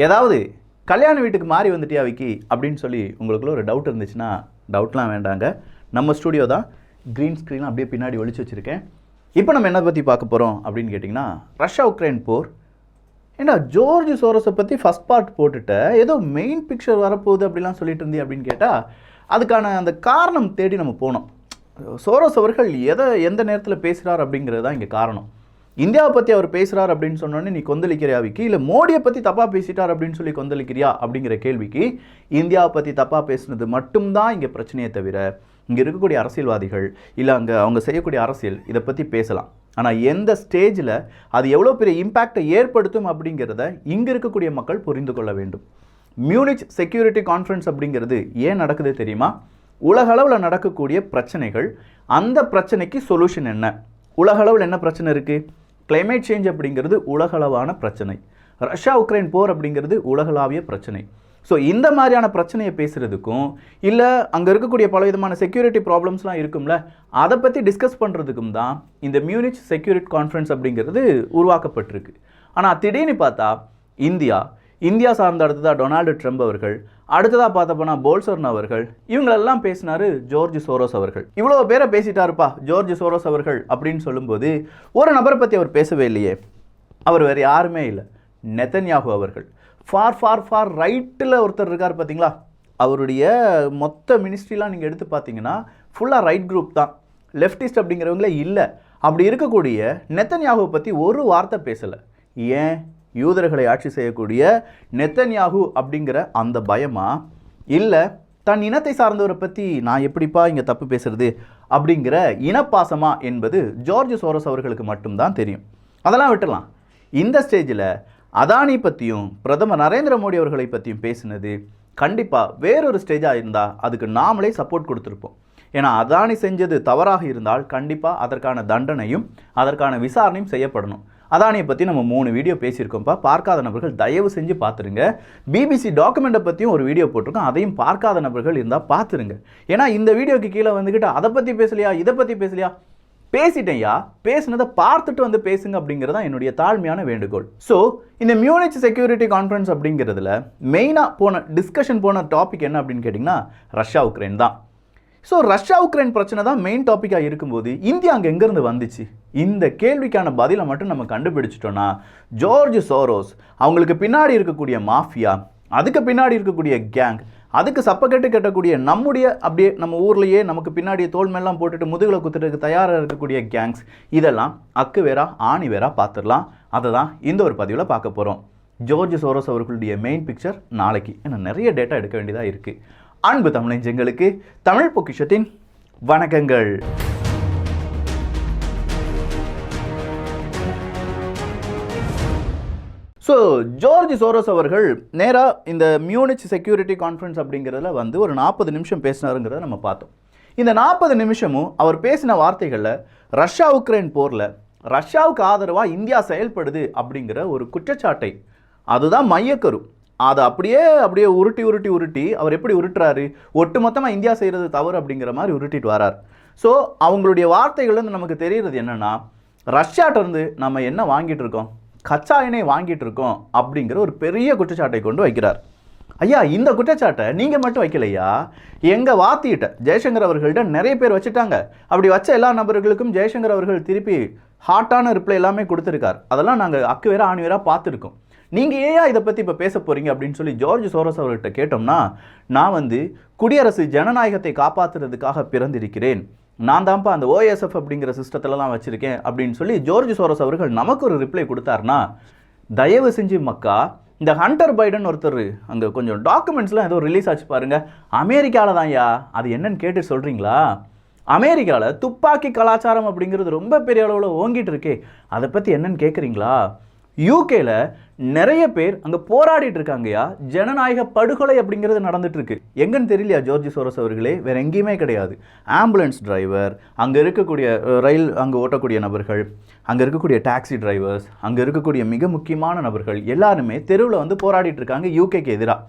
ஏதாவது கல்யாண வீட்டுக்கு மாறி வந்துட்டியா விக்கி அப்படின்னு சொல்லி உங்களுக்குள்ள ஒரு டவுட் இருந்துச்சுன்னா டவுட்லாம் வேண்டாங்க. நம்ம ஸ்டூடியோ தான், க்ரீன் ஸ்க்ரீன் அப்படியே பின்னாடி ஒழிச்சு வச்சுருக்கேன். இப்போ நம்ம என்ன பற்றி பார்க்க போகிறோம் அப்படின்னு கேட்டிங்கன்னா, ரஷ்யா உக்ரைன் போர். ஏன்னா ஜார்ஜ் சோரோஸை பற்றி ஃபஸ்ட் பார்ட் போட்டுட்ட ஏதோ மெயின் பிக்சர் வரப்போகுது அப்படிலாம் சொல்லிட்டு இருந்தே அப்படின்னு கேட்டால் அதுக்கான அந்த காரணம் தேடி நம்ம போனோம். சோரோஸ் அவர்கள் எந்த நேரத்தில் பேசுகிறார் அப்படிங்கிறது தான் இங்கே காரணம். இந்தியாவை பற்றி அவர் பேசுகிறார் அப்படின்னு சொன்னோன்னே நீ கொந்தளிக்கிறியா விக்கி, இல்லை மோடியை பற்றி தப்பாக பேசிட்டார் அப்படின்னு சொல்லி கொந்தளிக்கிறியா அப்படிங்கிற கேள்விக்கு, இந்தியாவை பற்றி தப்பாக பேசுனது மட்டும்தான் இங்கே பிரச்சனையே தவிர இங்கே இருக்கக்கூடிய அரசியல்வாதிகள் இல்லை அவங்க செய்யக்கூடிய அரசியல் இதை பற்றி பேசலாம். ஆனால் எந்த ஸ்டேஜில் அது எவ்வளோ பெரிய இம்பேக்டை ஏற்படுத்தும் அப்படிங்கிறத இங்கே இருக்கக்கூடிய மக்கள் புரிந்து கொள்ள வேண்டும். மியூனிச் செக்யூரிட்டி கான்ஃபரன்ஸ் அப்படிங்கிறது ஏன் நடக்குது தெரியுமா? உலகளவில் நடக்கக்கூடிய பிரச்சனைகள், அந்த பிரச்சனைக்கு சொல்யூஷன் என்ன? உலகளவில் என்ன பிரச்சனை இருக்குது? கிளைமேட் சேஞ்ச் அப்படிங்கிறது உலகளவான பிரச்சனை. ரஷ்யா உக்ரைன் போர் அப்படிங்கிறது உலகளாவிய பிரச்சனை. ஸோ இந்த மாதிரியான பிரச்சனையை பேசுகிறதுக்கும் இல்லை அங்கே இருக்கக்கூடிய பலவிதமான செக்யூரிட்டி ப்ராப்ளம்ஸ்லாம் இருக்கும்ல, அதை பற்றி டிஸ்கஸ் பண்ணுறதுக்கும் தான் இந்த மியூனிச் செக்யூரிட்டி கான்ஃபரன்ஸ் அப்படிங்கிறது உருவாக்கப்பட்டிருக்கு. ஆனால் திடீர்னு பார்த்தா இந்தியா சார்ந்த அடுத்ததாக டொனால்டு ட்ரம்ப் அவர்கள், அடுத்ததாக பார்த்த போனால் போல்சோர்னோ அவர்கள், இவங்களெல்லாம் பேசினார் ஜார்ஜ் சோரோஸ் அவர்கள். இவ்வளோ பேரை பேசிட்டாருப்பா ஜார்ஜ் சோரோஸ் அவர்கள் அப்படின்னு சொல்லும்போது ஒரு நபரை பற்றி அவர் பேசவே இல்லையே. அவர் வேறு யாருமே இல்லை, நெதன்யாகு அவர்கள். ஃபார் ரைட்டில் ஒருத்தர் இருக்கார் பார்த்தீங்களா, அவருடைய மொத்த மினிஸ்ட்ரிலாம் நீங்கள் எடுத்து பார்த்தீங்கன்னா ஃபுல்லாக ரைட் குரூப் தான், லெஃப்டிஸ்ட் அப்படிங்கிறவங்களே இல்லை. அப்படி இருக்கக்கூடிய நெதன்யாகுவை பற்றி ஒரு வார்த்தை பேசலை. ஏன்? யூதர்களை ஆட்சி செய்யக்கூடிய நெதன்யாகு அப்படிங்கிற அந்த பயமா, இல்லை தன் இனத்தை சார்ந்தவரை பற்றி நான் எப்படிப்பா இங்கே தப்பு பேசுறது அப்படிங்கிற இனப்பாசமா என்பது ஜார்ஜ் சோரோஸ் அவர்களுக்கு மட்டும்தான் தெரியும். அதெல்லாம் விட்டுலாம். இந்த ஸ்டேஜில் அதானி பற்றியும் பிரதமர் நரேந்திர மோடி அவர்களை பற்றியும் பேசினது கண்டிப்பாக வேறொரு ஸ்டேஜாக இருந்தால் அதுக்கு நாமளே சப்போர்ட் கொடுத்துருப்போம். ஏன்னா அதானி செஞ்சது தவறாக இருந்தால் கண்டிப்பாக அதற்கான தண்டனையும் அதற்கான விசாரணையும் செய்யப்படணும். அதானியை பற்றி நம்ம 3 வீடியோ பேசியிருக்கோம்ப்பா. பார்க்காத நபர்கள் தயவு செஞ்சு பார்த்துருங்க. பிபிசி டாக்குமெண்ட்டை பற்றியும் ஒரு வீடியோ போட்டிருக்கோம், அதையும் பார்க்காத நபர்கள் இருந்தால் பார்த்துருங்க. ஏன்னா இந்த வீடியோக்கு கீழே வந்துக்கிட்டு அதை பற்றி பேசலையா இதை பற்றி பேசலையா, பேசிட்டேன்யா, பேசுனதை பார்த்துட்டு வந்து பேசுங்க அப்படிங்கிறது தான் என்னுடைய தாழ்மையான வேண்டுகோள். ஸோ இந்த மியூனிச் செக்யூரிட்டி கான்ஃபரன்ஸ் அப்படிங்கிறதுல மெயினாக டிஸ்கஷன் போன டாபிக் என்ன அப்படின்னு கேட்டிங்கன்னா ரஷ்யா உக்ரைன் தான். ஸோ ரஷ்யா உக்ரைன் பிரச்சனை தான் மெயின் டாப்பிக்காக இருக்கும்போது இந்தியா அங்கே எங்கேருந்து வந்துச்சு? இந்த கேள்விக்கான பதிலை மட்டும் நம்ம கண்டுபிடிச்சிட்டோன்னா ஜார்ஜ் சோரோஸ், அவங்களுக்கு பின்னாடி இருக்கக்கூடிய மாஃபியா, அதுக்கு பின்னாடி இருக்கக்கூடிய கேங், அதுக்கு சப்பக்கட்டு கட்டக்கூடிய அப்படியே நம்ம ஊர்லேயே நமக்கு பின்னாடி தோல் மேலாம் போட்டுட்டு முதுகில் குத்துறதுக்கு தயாராக இருக்கக்கூடிய கேங்ஸ், இதெல்லாம் அக்கு வேறா ஆணி வேறா பார்த்துடலாம். அதை தான் இந்த ஒரு பதிவில் பார்க்க போகிறோம். ஜார்ஜ் சோரோஸ் அவர்களுடைய மெயின் பிக்சர் நாளைக்கு, ஏன்னா நிறைய டேட்டா எடுக்க வேண்டியதாக இருக்குது. அன்பு தமிழஞ்சங்களுக்கு தமிழ் பொக்கிஷத்தின் வணக்கங்கள். ஸோ ஜார்ஜ் சோரோஸ் அவர்கள் நேராக இந்த மியூனிச் செக்யூரிட்டி கான்ஃபரன்ஸ் அப்படிங்கிறதுல வந்து ஒரு 40 நிமிஷம் பேசினாருங்கிறத நம்ம பார்த்தோம். இந்த 40 நிமிஷமும் அவர் பேசின வார்த்தைகளில் ரஷ்யா உக்ரைன் போரில் ரஷ்யாவுக்கு ஆதரவாக இந்தியா செயல்படுது அப்படிங்கிற ஒரு குற்றச்சாட்டை, அதுதான் மையக்கரு. அதை அப்படியே உருட்டி அவர் எப்படி உருட்டுறாரு, ஒட்டுமொத்தமாக இந்தியா செய்கிறது தவறு அப்படிங்கிற மாதிரி உருட்டிட்டு வரார். ஸோ அவங்களுடைய வார்த்தைகள்லேருந்து நமக்கு தெரிகிறது என்னென்னா, ரஷ்யாட்டிருந்து நம்ம என்ன வாங்கிட்டு இருக்கோம், கச்சா எண்ணெய் வாங்கிட்டு இருக்கோம் அப்படிங்கிற ஒரு பெரிய குற்றச்சாட்டை கொண்டு வைக்கிறார். ஐயா, இந்த குற்றச்சாட்டை நீங்கள் மட்டும் வைக்கலையா, எங்கள் வாத்திட்ட ஜெய்சங்கர் அவர்கள்ட்ட நிறைய பேர் வச்சுட்டாங்க. அப்படி வச்ச எல்லா நபர்களுக்கும் ஜெய்சங்கர் அவர்கள் திருப்பி ஹாட்டான ரிப்ளை எல்லாமே கொடுத்துருக்கார். அதெல்லாம் நாங்கள் அக்கு வேற ஆணி வேற பார்த்துருக்கோம். நீங்கள் ஏன் இதை பற்றி இப்போ பேச போகிறீங்க அப்படின்னு சொல்லி ஜார்ஜ் சோரோஸ் அவர்கிட்ட கேட்டோம்னா, நான் குடியரசு ஜனநாயகத்தை காப்பாற்றுறதுக்காக பிறந்திருக்கிறேன், நான் தான்ப்பா அந்த OSF அப்படிங்கிற சிஸ்டத்திலலாம் வச்சுருக்கேன் அப்படின்னு சொல்லி ஜார்ஜ் சோரோஸ் அவர்கள் நமக்கு ஒரு ரிப்ளை கொடுத்தாருன்னா, தயவு செஞ்சு மக்கா, இந்த ஹண்டர் பைடன் ஒருத்தர் அங்கே கொஞ்சம் டாக்குமெண்ட்ஸ்லாம் ஏதோ ரிலீஸ் ஆச்சு பாருங்கள், அமெரிக்காவில் தான்யா, அது என்னன்னு கேட்டு சொல்கிறீங்களா? அமெரிக்காவில் துப்பாக்கி கலாச்சாரம் அப்படிங்கிறது ரொம்ப பெரிய அளவில் ஓங்கிட்டு இருக்கே, அதை பற்றி என்னன்னு கேட்குறீங்களா? யூகேல நிறைய பேர் அங்கே போராடிட்டு இருக்காங்கயா, ஜனநாயக படுகொலை அப்படிங்கிறது நடந்துட்டு இருக்கு. எங்கன்னு தெரியலையா ஜார்ஜ் சோரோஸ் அவர்களே? வேற எங்கேயுமே கிடையாது. ஆம்புலன்ஸ் டிரைவர், அங்கே இருக்கக்கூடிய ரயில் அங்கே ஓட்டக்கூடிய நபர்கள், அங்கே இருக்கக்கூடிய டாக்ஸி டிரைவர்ஸ், அங்கே இருக்கக்கூடிய மிக முக்கியமான நபர்கள் எல்லாருமே தெருவில் போராடிட்டு இருக்காங்க யூகேக்கு எதிராக.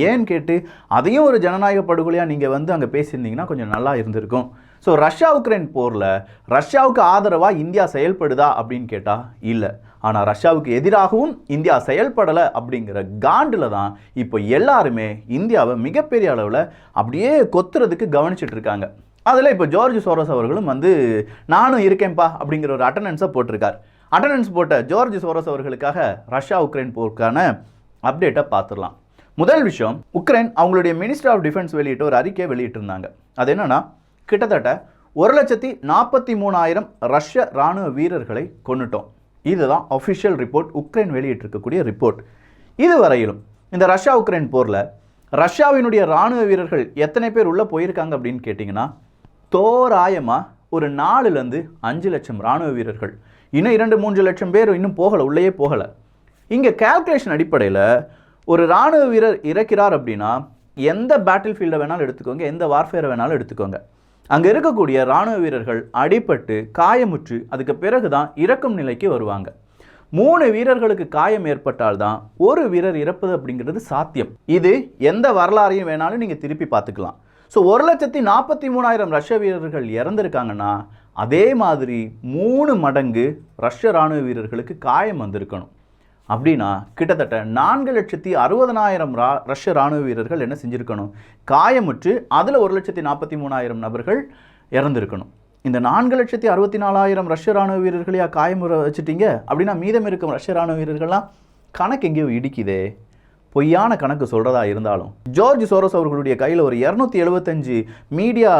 ஏன்னு கேட்டு அதையும் ஒரு ஜனநாயக படுகொலையாக நீங்கள் அங்கே பேசியிருந்தீங்கன்னா கொஞ்சம் நல்லா இருந்திருக்கும். ஸோ ரஷ்யா உக்ரைன் போரில் ரஷ்யாவுக்கு ஆதரவாக இந்தியா செயல்படுதா அப்படின்னு கேட்டால் இல்லை. ஆனால் ரஷ்யாவுக்கு எதிராகவும் இந்தியா செயல்படலை அப்படிங்கிற காண்டில் தான் இப்போ எல்லாருமே இந்தியாவை மிகப்பெரிய அளவில் அப்படியே கொத்துறதுக்கு கவனிச்சிட்டு இருக்காங்க. அதில் இப்போ ஜார்ஜ் சோரோஸ் அவர்களும் வந்து நானும் இருக்கேன்ப்பா அப்படிங்கிற ஒரு அட்டண்டன்ஸை போட்டிருக்கார். அட்டண்டன்ஸ் போட்ட ஜார்ஜ் சோரோஸ் அவர்களுக்காக ரஷ்யா உக்ரைன் போருக்கான அப்டேட்டை பார்த்துடலாம். முதல் விஷயம், உக்ரைன் அவங்களுடைய மினிஸ்டர் ஆஃப் டிஃபென்ஸ் வெளியிட்ட ஒரு அறிக்கையை வெளியிட்டிருந்தாங்க. அது என்னன்னா, கிட்டத்தட்ட 1,43,000 ரஷ்ய இராணுவ வீரர்களை கொன்னுட்டோம். இதுதான் அஃபிஷியல் ரிப்போர்ட், உக்ரைன் வெளியிட்டிருக்கக்கூடிய ரிப்போர்ட். இதுவரையிலும் இந்த ரஷ்யா உக்ரைன் போரில் ரஷ்யாவினுடைய இராணுவ வீரர்கள் எத்தனை பேர் உள்ளே போயிருக்காங்க அப்படின்னு கேட்டிங்கன்னா, தோராயமாக ஒரு 4லேருந்து 5 லட்சம் இராணுவ வீரர்கள், இன்னும் 2-3 லட்சம் பேர் இன்னும் போகலை, உள்ளேயே போகலை. இங்கே கால்குலேஷன் அடிப்படையில் ஒரு இராணுவ வீரர் இறக்கிறார் அப்படின்னா எந்த பேட்டில் ஃபீல்டை வேணாலும் எடுத்துக்கோங்க, எந்த வார்ஃபேரை வேணாலும் எடுத்துக்கோங்க, அங்கே இருக்கக்கூடிய இராணுவ வீரர்கள் அடிபட்டு காயமுற்று அதுக்கு பிறகு தான் இறக்கும் நிலைக்கு வருவாங்க. 3 வீரர்களுக்கு காயம் ஏற்பட்டால்தான் ஒரு வீரர் இறப்பது அப்படிங்கிறது சாத்தியம். இது எந்த வரலாறையும் வேணாலும் நீங்கள் திருப்பி பார்த்துக்கலாம். ஸோ 1,43,000 ரஷ்ய வீரர்கள் இறந்துருக்காங்கன்னா அதே மாதிரி 3 மடங்கு ரஷ்ய இராணுவ வீரர்களுக்கு காயம் வந்திருக்கணும். அப்படின்னா கிட்டத்தட்ட 4,60,000 ரஷ்ய இராணுவ வீரர்கள் என்ன செஞ்சுருக்கணும், காயமுற்று அதில் 1,43,000 நபர்கள் இறந்துருக்கணும். இந்த 4,64,000 ரஷ்ய இராணுவ வீரர்களையா காயமுறை வச்சுட்டீங்க அப்படின்னா மீதம் இருக்கும் ரஷ்ய இராணுவ வீரர்கள்லாம் கணக்கு எங்கேயோ இடிக்குதே. பொய்யான கணக்கு சொல்கிறதா இருந்தாலும் ஜார்ஜ் சோரோஸ் அவர்களுடைய கையில் ஒரு 275 மீடியா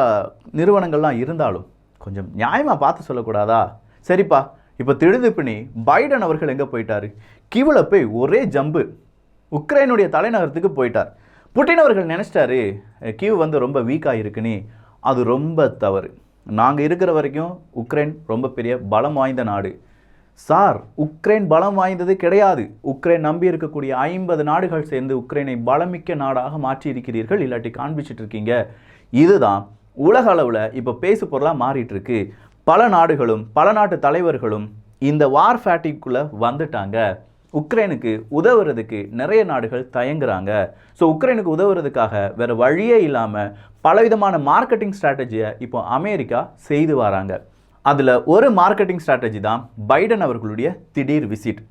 நிறுவனங்கள்லாம் இருந்தாலும் கொஞ்சம் நியாயமாக பார்த்து சொல்லக்கூடாதா? சரிப்பா, இப்போ திடுதிப்புனி பைடன் அவர்கள் எங்கே போயிட்டார், கிவில் போய் ஒரே ஜம்பு உக்ரைனுடைய தலைநகரத்துக்கு போயிட்டார். புட்டின் அவர்கள் நினச்சிட்டாரு கிவ் வந்து ரொம்ப வீக்காக இருக்குன்னு. அது ரொம்ப தவறு. நாங்கள் இருக்கிற வரைக்கும் உக்ரைன் ரொம்ப பெரிய பலம் வாய்ந்த நாடு. சார், உக்ரைன் பலம் வாய்ந்தது கிடையாது. உக்ரைன் நம்பி இருக்கக்கூடிய 50 நாடுகள் சேர்ந்து உக்ரைனை பலமிக்க நாடாக மாற்றி இருக்கிறீர்கள், இல்லாட்டி காண்பிச்சிட்டு இருக்கீங்க. இதுதான் உலக அளவில் இப்போ பேசு பொருளாக மாறிட்டு இருக்கு. பல நாடுகளும் பல நாட்டு தலைவர்களும் இந்த வார் ஃபேட்டிக்குள்ளே வந்துட்டாங்க. உக்ரைனுக்கு உதவுறதுக்கு நிறைய நாடுகள் தயங்குறாங்க. ஸோ உக்ரைனுக்கு உதவுறதுக்காக வேறு வழியே இல்லாமல் பலவிதமான மார்க்கெட்டிங் ஸ்ட்ராட்டஜியை இப்போ அமெரிக்கா செய்து வராங்க. அதில் ஒரு மார்க்கெட்டிங் ஸ்ட்ராட்டஜி தான் பைடன் அவர்களுடைய திடீர் விசிட்.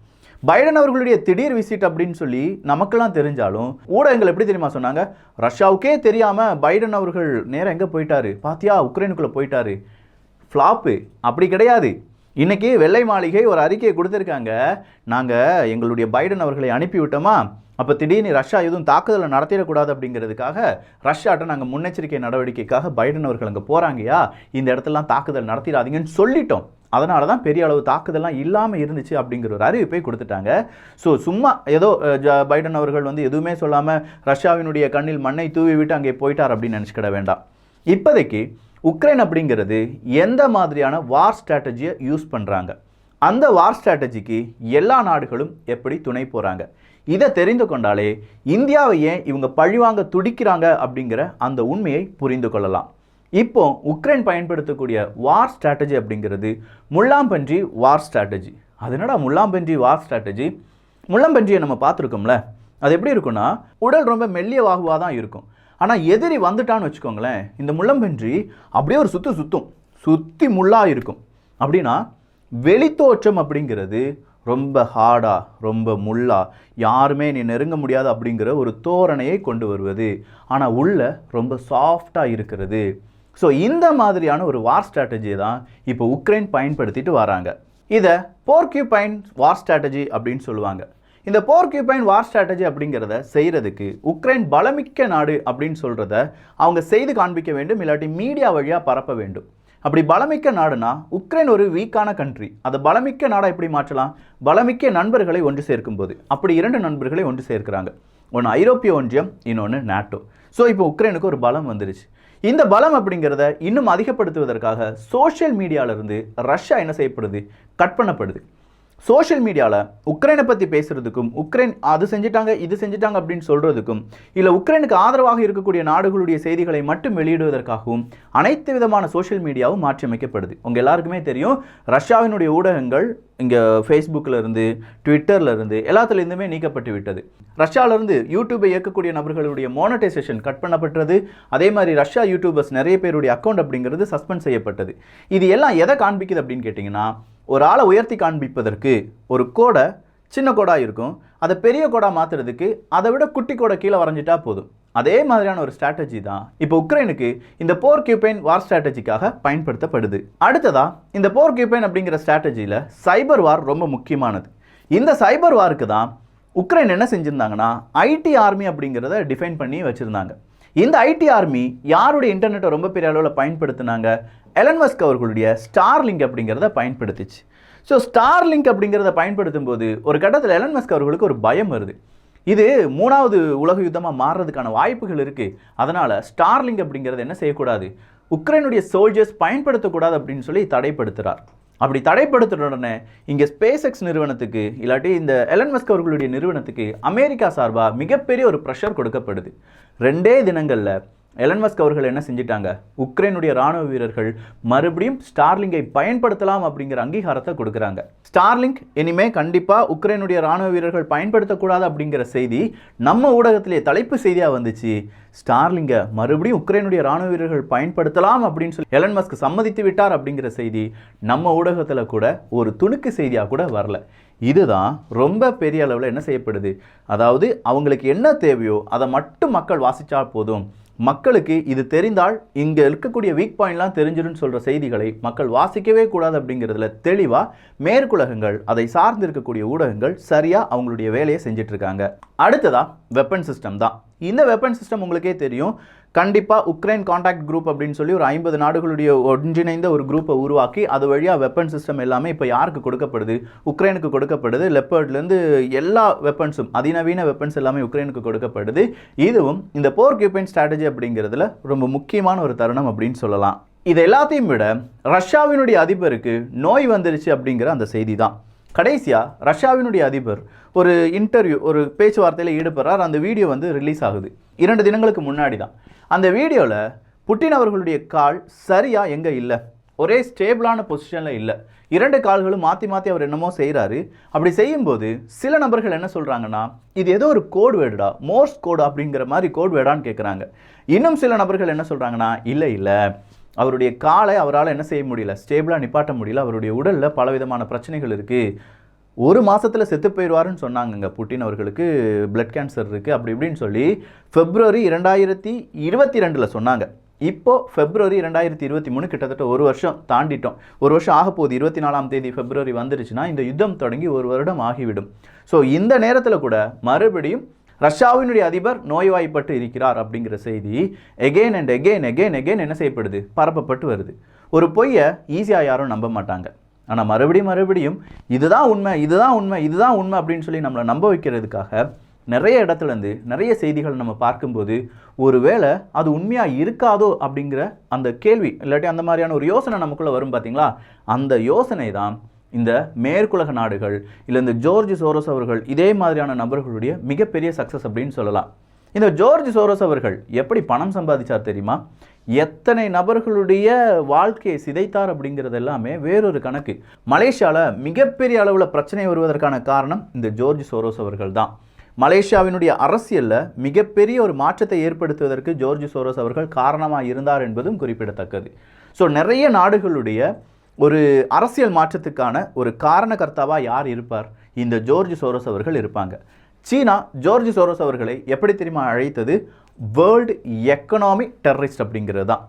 பைடன் அவர்களுடைய திடீர் விசிட் அப்படின்னு சொல்லி நமக்கெல்லாம் தெரிஞ்சாலும் ஊடகங்கள் எப்படி தெரியுமா சொன்னாங்க, ரஷ்யாவுக்கே தெரியாமல் பைடன் அவர்கள் நேராக எங்கே போயிட்டாரு பாத்தியா, உக்ரைனுக்குள்ளே போயிட்டாரு. ஃப்ளாப்பு. அப்படி கிடையாது. இன்றைக்கி வெள்ளை மாளிகை ஒரு அறிக்கையை கொடுத்துருக்காங்க, நாங்கள் எங்களுடைய பைடன் அவர்களை அனுப்பிவிட்டோமா, அப்போ திடீர்னு ரஷ்யா எதுவும் தாக்குதலை நடத்திடக்கூடாது அப்படிங்கிறதுக்காக ரஷ்யாட்ட நாங்கள் முன்னெச்சரிக்கை நடவடிக்கைக்காக பைடன் அவர்கள் அங்கே போகிறாங்கயா, இந்த இடத்துலலாம் தாக்குதல் நடத்திடாதீங்கன்னு சொல்லிட்டோம். அதனால தான் பெரிய அளவு தாக்குதல்லாம் இல்லாமல் இருந்துச்சு அப்படிங்கிற ஒரு அறிவிப்பை கொடுத்துட்டாங்க. ஸோ சும்மா ஏதோ பைடன் அவர்கள் வந்து எதுவுமே சொல்லாமல் ரஷ்யாவினுடைய கண்ணில் மண்ணை தூவி விட்டு அங்கே போயிட்டார் அப்படின்னு நினச்சிக்கிட வேண்டாம். இப்போதைக்கு உக்ரைன் அப்படிங்கிறது எந்த மாதிரியான வார் ஸ்ட்ராட்டஜியை யூஸ் பண்ணுறாங்க, அந்த வார் ஸ்ட்ராட்டஜிக்கு எல்லா நாடுகளும் எப்படி துணை போகிறாங்க, இதை தெரிந்து கொண்டாலே இந்தியாவை ஏன் இவங்க பழிவாங்க துடிக்கிறாங்க அப்படிங்கிற அந்த உண்மையை புரிந்து கொள்ளலாம். இப்போ உக்ரைன் பயன்படுத்தக்கூடிய வார் ஸ்ட்ராட்டஜி அப்படிங்கிறது முள்ளாம்பன்றி வார் ஸ்ட்ராட்டஜி. அது என்னடா முள்ளாம்பன்றி வார் ஸ்ட்ராட்டஜி? முள்ளம்பன்றியை நம்ம பார்த்துருக்கோம்ல, அது எப்படி இருக்குன்னா உடல் ரொம்ப மெல்லிய வாகுவாக தான் இருக்கும். ஆனால் எதிரி வந்துட்டான்னு வச்சுக்கோங்களேன், இந்த முள்ளம்பன்றி அப்படியே ஒரு சுற்றி முள்ளாக இருக்கும். அப்படின்னா வெளித்தோற்றம் அப்படிங்கிறது ரொம்ப ஹார்டாக ரொம்ப முள்ளாக யாருமே நீ நெருங்க முடியாது அப்படிங்கிற ஒரு தோரணையை கொண்டு வருவது, ஆனால் உள்ள ரொம்ப சாஃப்டாக இருக்கிறது. ஸோ இந்த மாதிரியான ஒரு வார் ஸ்ட்ராட்டஜியை தான் இப்போ உக்ரைன் பயன்படுத்திட்டு வராங்க. இதை போர்க்யூபைன் வார் ஸ்ட்ராட்டஜி அப்படின்னு சொல்லுவாங்க. இந்த போர்க்யூபைன் வார் ஸ்ட்ராட்டஜி அப்படிங்கிறத செய்கிறதுக்கு உக்ரைன் பலமிக்க நாடு அப்படின்னு சொல்கிறத அவங்க செய்து காண்பிக்க வேண்டும், இல்லாட்டி மீடியா வழியாக பரப்ப வேண்டும். அப்படி பலமிக்க நாடுனா உக்ரைன் ஒரு வீக்கான கண்ட்ரி, அதை பலமிக்க நாடாக எப்படி மாற்றலாம்? பலமிக்க நண்பர்களை ஒன்று சேர்க்கும் போது அப்படி 2 நண்பர்களை ஒன்று சேர்க்கிறாங்க. ஒன்று ஐரோப்பிய ஒன்றியம், இன்னொன்று நாட்டோ. ஸோ இப்போ உக்ரைனுக்கு ஒரு பலம் வந்துருச்சு. இந்த பலம் அப்படிங்கிறத இன்னும் அதிகப்படுத்துவதற்காக சோஷியல் மீடியாவிலிருந்து ரஷ்யா என்ன செய்யப்படுது, கட் பண்ணப்படுது. சோஷியல் மீடியாவில் உக்ரைனை பற்றி பேசுகிறதுக்கும் உக்ரைன் அது செஞ்சிட்டாங்க இது செஞ்சிட்டாங்க அப்படின்னு சொல்கிறதுக்கும் இல்லை உக்ரைனுக்கு ஆதரவாக இருக்கக்கூடிய நாடுகளுடைய செய்திகளை மட்டும் வெளியிடுவதற்காகவும் அனைத்து விதமான சோஷியல் மீடியாவும் மாற்றியமைக்கப்படுது. உங்கள் எல்லாருக்குமே தெரியும், ரஷ்யாவினுடைய ஊடகங்கள் இங்கே ஃபேஸ்புக்கில் இருந்து ட்விட்டரில் இருந்து எல்லாத்துலேருந்துமே நீக்கப்பட்டு விட்டது. ரஷ்யாவிலேருந்து யூடியூப்பை இயக்கக்கூடிய நபர்களுடைய மோனடைசேஷன் கட் பண்ணப்பட்டது. அதே மாதிரி ரஷ்யா யூடியூபர்ஸ் நிறைய பேருடைய அக்கௌண்ட் அப்படிங்கிறது சஸ்பெண்ட் செய்யப்பட்டது. இது எல்லாம் எதை காண்பிக்குது அப்படின்னு கேட்டிங்கன்னா, ஒரு ஆளை உயர்த்தி காண்பிப்பதற்கு ஒரு கோடை சின்ன கோடாக இருக்கும், அதை பெரிய கோடாக மாற்றுறதுக்கு அதை விட குட்டி கோடை கீழே வரைஞ்சிட்டா போதும். அதே மாதிரியான ஒரு ஸ்ட்ராட்டஜி தான் இப்போ உக்ரைனுக்கு இந்த போர்க்யூபைன் வார் ஸ்ட்ராட்டஜிக்காக பயன்படுத்தப்படுது. அடுத்ததா இந்த போர்க்யூபைன் அப்படிங்கிற ஸ்ட்ராட்டஜியில் சைபர் வார் ரொம்ப முக்கியமானது. இந்த சைபர் வாருக்கு தான் உக்ரைன் என்ன செஞ்சுருந்தாங்கன்னா ஐடி ஆர்மி அப்படிங்கிறத டிஃபைன் பண்ணி வச்சுருந்தாங்க. இந்த ஐடி ஆர்மி யாருடைய இன்டர்நெட்டை ரொம்ப பெரிய அளவில் பயன்படுத்தினாங்க? எலன் மஸ்க் அவர்களுடைய ஸ்டார்லிங்க் அப்படிங்கிறத பயன்படுத்திச்சு. ஸோ ஸ்டார்லிங்க் அப்படிங்கிறத பயன்படுத்தும் போது ஒரு கட்டத்தில் எலன் மஸ்க் அவர்களுக்கு ஒரு பயம் வருது. இது 3வது உலக யுத்தமாக மாறுறதுக்கான வாய்ப்புகள் இருக்குது. அதனால் ஸ்டார்லிங்க் அப்படிங்கிறது என்ன செய்யக்கூடாது, உக்ரைனுடைய சோல்ஜர்ஸ் பயன்படுத்தக்கூடாது அப்படின்னு சொல்லி தடைப்படுத்துகிறார். அப்படி தடைப்படுத்துகிற உடனே இங்கே ஸ்பேஸ் எக்ஸ் நிறுவனத்துக்கு இல்லாட்டி இந்த எலன் மஸ்க் அவர்களுடைய நிறுவனத்துக்கு அமெரிக்கா சார்பாக மிகப்பெரிய ஒரு ப்ரெஷர் கொடுக்கப்படுது. 2 தினங்களில் எலன் மஸ்க் அவர்கள் என்ன செஞ்சிட்டாங்க, உக்ரைனுடைய ராணுவ வீரர்கள் மறுபடியும் ஸ்டார்லிங்கை பயன்படுத்தலாம் அப்படிங்கிற அங்கீகாரத்தை கொடுக்குறாங்க. ஸ்டார்லிங்க் இனிமே கண்டிப்பாக உக்ரைனுடைய ராணுவ வீரர்கள் பயன்படுத்தக்கூடாது அப்படிங்கிற செய்தி நம்ம ஊடகத்திலே தலைப்பு செய்தியாக வந்துச்சு. ஸ்டார்லிங்கை மறுபடியும் உக்ரைனுடைய ராணுவ வீரர்கள் பயன்படுத்தலாம் அப்படின்னு சொல்லி எலன் மஸ்க் சம்மதித்து விட்டார் அப்படிங்கிற செய்தி நம்ம ஊடகத்தில் கூட ஒரு துணுக்கு செய்தியாக கூட வரல. இதுதான் ரொம்ப பெரிய அளவில் என்ன செய்யப்படுது, அதாவது அவங்களுக்கு என்ன தேவையோ அதை மட்டும் மக்கள் வாசித்தா போதும், மக்களுக்கு இது தெரிந்தால் இங்கே இருக்கக்கூடிய வீக் பாயிண்ட்லாம் தெரிஞ்சிடும்னு சொல்கிற செய்திகளை மக்கள் வாசிக்கவே கூடாது அப்படிங்கிறதுல தெளிவாக மேற்குலகங்கள், அதை சார்ந்து இருக்கக்கூடிய ஊடகங்கள் சரியாக அவங்களுடைய வேலையை செஞ்சிட்ருக்காங்க. அடுத்ததாக வெப்பன் சிஸ்டம் தான். இந்த வெப்பன் சிஸ்டம் உங்களுக்கே தெரியும், கண்டிப்பாக உக்ரைன் கான்டாக்ட் குரூப் அப்படின்னு சொல்லி ஒரு 50 நாடுகளுடைய ஒன்றிணைந்த ஒரு குரூப்பை உருவாக்கி அது வழியாக வெப்பன் சிஸ்டம் எல்லாமே இப்போ யாருக்கு கொடுக்கப்படுது, உக்ரைனுக்கு கொடுக்கப்படுது. லெப்பர்ட்லேருந்து எல்லா வெப்பன்ஸும், அதிநவீன வெப்பன்ஸ் எல்லாமே உக்ரைனுக்கு கொடுக்கப்படுது. இதுவும் இந்த போர்க்யூபைன் ஸ்ட்ராட்டஜி அப்படிங்கிறதுல ரொம்ப முக்கியமான ஒரு தருணம் அப்படின்னு சொல்லலாம். இது எல்லாத்தையும் விட ரஷ்யாவினுடைய அதிபருக்கு நோய் வந்துருச்சு அப்படிங்கிற அந்த செய்தி தான். கடைசியாக ரஷ்யாவினுடைய அதிபர் ஒரு இன்டர்வியூ, ஒரு பேச்சுவார்த்தையில் ஈடுபடுறார். அந்த வீடியோ ரிலீஸ் ஆகுது 2 தினங்களுக்கு முன்னாடி தான். அந்த வீடியோவில் புட்டின் அவர்களுடைய கால் சரியாக எங்கே இல்லை, ஒரே ஸ்டேபிளான பொசிஷனில் இல்லை. 2 கால்களும் மாற்றி மாற்றி அவர் என்னமோ செய்கிறாரு. அப்படி செய்யும்போது சில நபர்கள் என்ன சொல்கிறாங்கன்னா, இது ஏதோ ஒரு கோட் வேர்டா, மோர்ஸ் கோடு அப்படிங்கிற மாதிரி கோட் வேர்டான்னு கேட்குறாங்க. இன்னும் சில நபர்கள் என்ன சொல்கிறாங்கன்னா, இல்லை அவருடைய காலை அவரால் என்ன செய்ய முடியல, ஸ்டேபிளாக நிப்பாட்ட முடியல, அவருடைய உடலில் பலவிதமான பிரச்சனைகள் இருக்குது, 1 மாதத்தில் செத்து போயிடுவாருன்னு சொன்னாங்கங்க. புட்டின் அவர்களுக்கு பிளட் கேன்சர் இருக்குது அப்படி இப்படின்னு சொல்லி February 2022 சொன்னாங்க. இப்போது February 2023, கிட்டத்தட்ட 1 வருஷம் தாண்டிட்டோம். 1 வருஷம் ஆக போகுது. 24ஆம் தேதி February வந்துருச்சுன்னா இந்த யுத்தம் தொடங்கி 1 வருடம் ஆகிவிடும். ஸோ இந்த நேரத்தில் கூட மறுபடியும் ரஷ்யாவினுடைய அதிபர் நோய்வாய்ப்பட்டு இருக்கிறார் அப்படிங்கிற செய்தி எகெயின் அண்ட் எகெயின் என்ன செய்யப்படுது, பரப்பப்பட்டு வருது. ஒரு பொய்யை ஈஸியாக யாரும் நம்ப மாட்டாங்க. ஆனால் மறுபடியும் இதுதான் உண்மை அப்படின்னு சொல்லி நம்மளை நம்ப வைக்கிறதுக்காக நிறைய இடத்துலேருந்து நிறைய செய்திகள் நம்ம பார்க்கும்போது ஒருவேளை அது உண்மையாக இருக்காதோ அப்படிங்கிற அந்த கேள்வி இல்லாட்டி அந்த மாதிரியான ஒரு யோசனை நமக்குள்ளே வரும் பார்த்தீங்களா. அந்த யோசனை தான் இந்த மேற்குலக நாடுகள் இல்லை இந்த ஜோர்ஜ் சோரோஸ் அவர்கள் இதே மாதிரியான நபர்களுடைய மிகப்பெரிய சக்ஸஸ் அப்படின்னு சொல்லலாம். இந்த ஜோர்ஜ் சோரோஸ் அவர்கள் எப்படி பணம் சம்பாதிச்சார் தெரியுமா? எத்தனை நபர்களுடைய வாழ்க்கையை சிதைத்தார் அப்படிங்கிறது எல்லாமே வேறொரு கணக்கு. மலேசியாவில் மிகப்பெரிய அளவில் பிரச்சனை வருவதற்கான காரணம் இந்த ஜோர்ஜ் சோரோஸ் அவர்கள் தான். மலேசியாவினுடைய அரசியலில் மிகப்பெரிய ஒரு மாற்றத்தை ஏற்படுத்துவதற்கு ஜோர்ஜ் சோரோஸ் அவர்கள் காரணமாக இருந்தார் என்பதும் குறிப்பிடத்தக்கது. ஸோ நிறைய நாடுகளுடைய ஒரு அரசியல் மாற்றத்துக்கான ஒரு காரணகர்த்தாவாக யார் இருப்பார்? இந்த ஜோர்ஜ் சோரோஸ் அவர்கள் இருப்பாங்க. சீனா ஜோர்ஜ் சோரோஸ் அவர்களை எப்படி தெரியுமா அழைத்தது? வேர்ல்டு எக்கனாமிக் டெரரிஸ்ட் அப்படிங்கிறது தான்.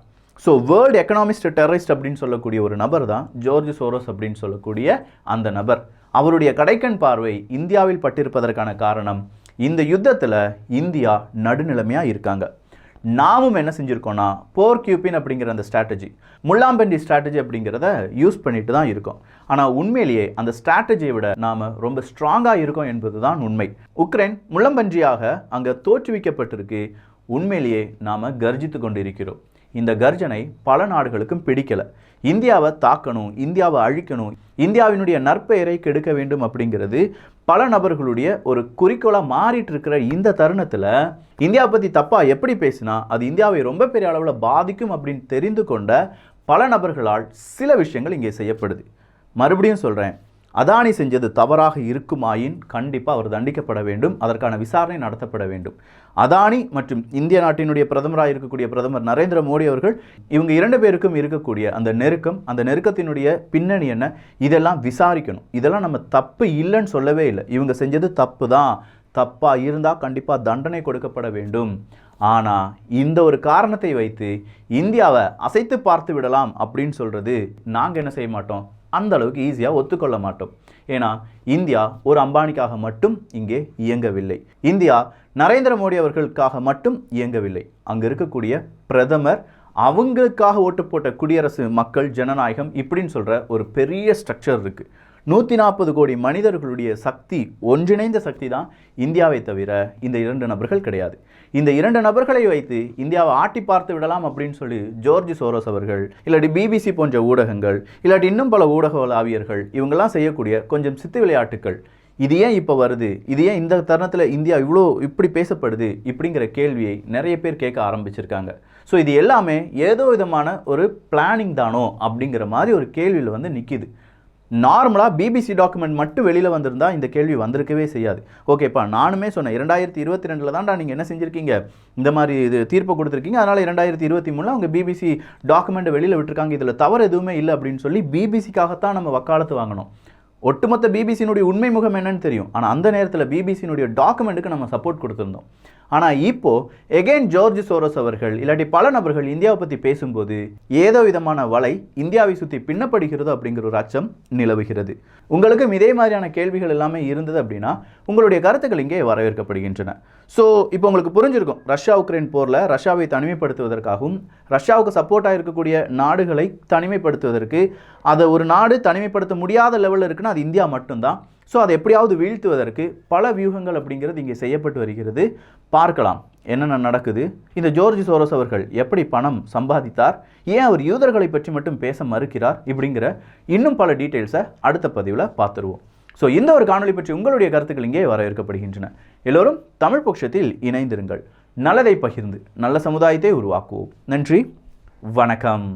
ஸோ வேர்ல்டு எக்கனாமிஸ்ட் டெரரிஸ்ட் அப்படின்னு சொல்லக்கூடிய ஒரு நபர் தான் ஜோர்ஜ் சோரோஸ் அப்படின்னு சொல்லக்கூடிய அந்த நபர். அவருடைய கடைக்கண் பார்வை இந்தியாவில் பட்டிருப்பதற்கான காரணம், இந்த யுத்தத்தில் இந்தியா நடுநிலைமையாக இருக்காங்க. நாமும் என்ன செஞ்சுருக்கோன்னா போர்க்யூபின் அப்படிங்கிற அந்த ஸ்ட்ராட்டஜி, முல்லாம்பன்றி ஸ்ட்ராட்டஜி அப்படிங்கிறத யூஸ் பண்ணிட்டு தான் இருக்கோம். ஆனால் உண்மையிலேயே அந்த ஸ்ட்ராட்டஜியை விட நாம் ரொம்ப ஸ்ட்ராங்காக இருக்கோம் என்பது தான் உண்மை. உக்ரைன் முள்ளம்பன்றியாக அங்கே தோற்றுவிக்கப்பட்டிருக்கு. உண்மையிலேயே நாம் கர்ஜித்து கொண்டு இருக்கிறோம். இந்த கர்ஜனை பல நாடுகளுக்கும் பிடிக்கலை. இந்தியாவை தாக்கணும், இந்தியாவை அழிக்கணும், இந்தியாவினுடைய நற்பெயரை கெடுக்க வேண்டும் அப்படிங்கிறது பல நபர்களுடைய ஒரு குறிக்கோளாக மாறிட்டு இருக்கிற இந்த தருணத்தில் இந்தியாவை பற்றி தப்பாக எப்படி பேசினா அது இந்தியாவை ரொம்ப பெரிய அளவில் பாதிக்கும் அப்படின்னு தெரிந்து கொண்ட பல நபர்களால் சில விஷயங்கள் இங்கே செய்யப்படுது. மறுபடியும் சொல்கிறேன், அதானி செஞ்சது தவறாக இருக்குமாயின் கண்டிப்பாக அவர் தண்டிக்கப்பட வேண்டும், அதற்கான விசாரணை நடத்தப்பட வேண்டும். அதானி மற்றும் இந்திய நாட்டினுடைய பிரதமராக இருக்கக்கூடிய பிரதமர் நரேந்திர மோடி அவர்கள், இவங்க 2 பேருக்கும் இருக்கக்கூடிய அந்த நெருக்கம், அந்த நெருக்கத்தினுடைய பின்னணி என்ன, இதெல்லாம் விசாரிக்கணும். இதெல்லாம் நம்ம தப்பு இல்லைன்னு சொல்லவே இல்லை. இவங்க செஞ்சது தப்பு தான், தப்பாக இருந்தால் கண்டிப்பாக தண்டனை கொடுக்கப்பட வேண்டும். ஆனால் இந்த ஒரு காரணத்தை வைத்து இந்தியாவை அசைத்து பார்த்து விடலாம் அப்படின்னு சொல்கிறது நாங்கள் என்ன செய்ய மாட்டோம், அந்த அளவுக்கு ஈஸியாக ஒத்துக்கொள்ள மாட்டோம். ஏன்னா இந்தியா ஒரு அம்பானிக்காக மட்டும் இங்கே இயங்கவில்லை. இந்தியா நரேந்திர மோடி அவர்களுக்காக மட்டும் இயங்கவில்லை. அங்கே இருக்கக்கூடிய பிரதமர், அவங்களுக்காக ஓட்டு போட்ட குடியரசு மக்கள் ஜனநாயகம் இப்படின்னு சொல்கிற ஒரு பெரிய ஸ்ட்ரக்சர் இருக்குது. 140 கோடி மனிதர்களுடைய சக்தி, ஒன்றிணைந்த சக்தி தான் இந்தியாவை தவிர இந்த 2 நபர்கள் கிடையாது. இந்த 2 நபர்களை வைத்து இந்தியாவை ஆட்டி பார்த்து விடலாம் அப்படின்னு சொல்லி ஜார்ஜ் சோரோஸ் அவர்கள், இல்லாட்டி பிபிசி போன்ற ஊடகங்கள், இல்லாட்டி இன்னும் பல ஊடகவியலாளர்கள் இவங்கெல்லாம் செய்யக்கூடிய கொஞ்சம் சித்து விளையாட்டுக்கள், இது ஏன் இப்போ வருது, இது ஏன் இந்த தருணத்தில் இந்தியா இப்படி பேசப்படுது இப்படிங்கிற கேள்வியை நிறைய பேர் கேட்க ஆரம்பிச்சிருக்காங்க. ஸோ இது எல்லாமே ஏதோ விதமான ஒரு பிளானிங் தானோ அப்படிங்கிற மாதிரி ஒரு கேள்வியில் வந்து நிற்கிது. நார்மலாக பிபிசி டாக்குமெண்ட் மட்டும் வெளியில் வந்திருந்தால் இந்த கேள்வி வந்திருக்கவே செய்யாது. ஓகேப்பா, நானுமே சொன்னேன் 2022 தான்டா நீங்கள் என்ன செஞ்சுருக்கீங்க, இந்த மாதிரி இது தீர்ப்பு கொடுத்துருக்கீங்க, அதனால் 2023 அவங்க பிபிசி டாக்குமெண்ட்டை வெளியில் விட்டுருக்காங்க, இதில் தவறு எதுவுமே இல்லை அப்படின்னு சொல்லி பிபிசிக்காகத்தான் நம்ம வக்காலத்து வாங்கணும். ஒட்டுமொத்த பிபிசியினுடைய உண்மை முகம் என்னன்னு தெரியும். ஆனால் அந்த நேரத்தில் பிபிசியினுடைய டாக்குமெண்ட்டுக்கு நம்ம சப்போர்ட் கொடுத்துருந்தோம். ஆனால் இப்போது எகெயின் ஜார்ஜ் சோரோஸ் அவர்கள் இல்லாட்டி பல நபர்கள் இந்தியாவை பற்றி பேசும்போது ஏதோ விதமான வலை இந்தியாவை சுற்றி பின்னப்படுகிறதோ அப்படிங்கிற ஒரு அச்சம் நிலவுகிறது. உங்களுக்கும் இதே மாதிரியான கேள்விகள் எல்லாமே இருந்தது அப்படின்னா உங்களுடைய கருத்துக்கள் இங்கே வரவேற்கப்படுகின்றன. ஸோ இப்போ உங்களுக்கு புரிஞ்சிருக்கும், ரஷ்யா உக்ரைன் போரில் ரஷ்யாவை தனிமைப்படுத்துவதற்காகவும் ரஷ்யாவுக்கு சப்போர்ட்டாக இருக்கக்கூடிய நாடுகளை தனிமைப்படுத்துவதற்கு, அதை ஒரு நாடு தனிமைப்படுத்த முடியாத லெவலில் இருக்குன்னா அது இந்தியா மட்டும்தான். ஸோ அதை எப்படியாவது வீழ்த்துவதற்கு பல வியூகங்கள் அப்படிங்கிறது இங்கே செய்யப்பட்டு வருகிறது. பார்க்கலாம் என்னென்ன நடக்குது. இந்த ஜார்ஜ் சோரோஸ் அவர்கள் எப்படி பணம் சம்பாதித்தார், ஏன் அவர் யூதர்களை பற்றி மட்டும் பேச மறுக்கிறார், இப்படிங்கிற இன்னும் பல டீட்டெயில்ஸை அடுத்த பதிவில் பார்த்துருவோம். ஸோ இந்த ஒரு காணொலி பற்றி உங்களுடைய கருத்துக்கள் இங்கே வரவேற்கப்படுகின்றன. எல்லோரும் தமிழ் பொக்கிஷத்தில் இணைந்திருங்கள். நல்லதை பகிர்ந்து நல்ல சமுதாயத்தை உருவாக்குவோம். நன்றி, வணக்கம்.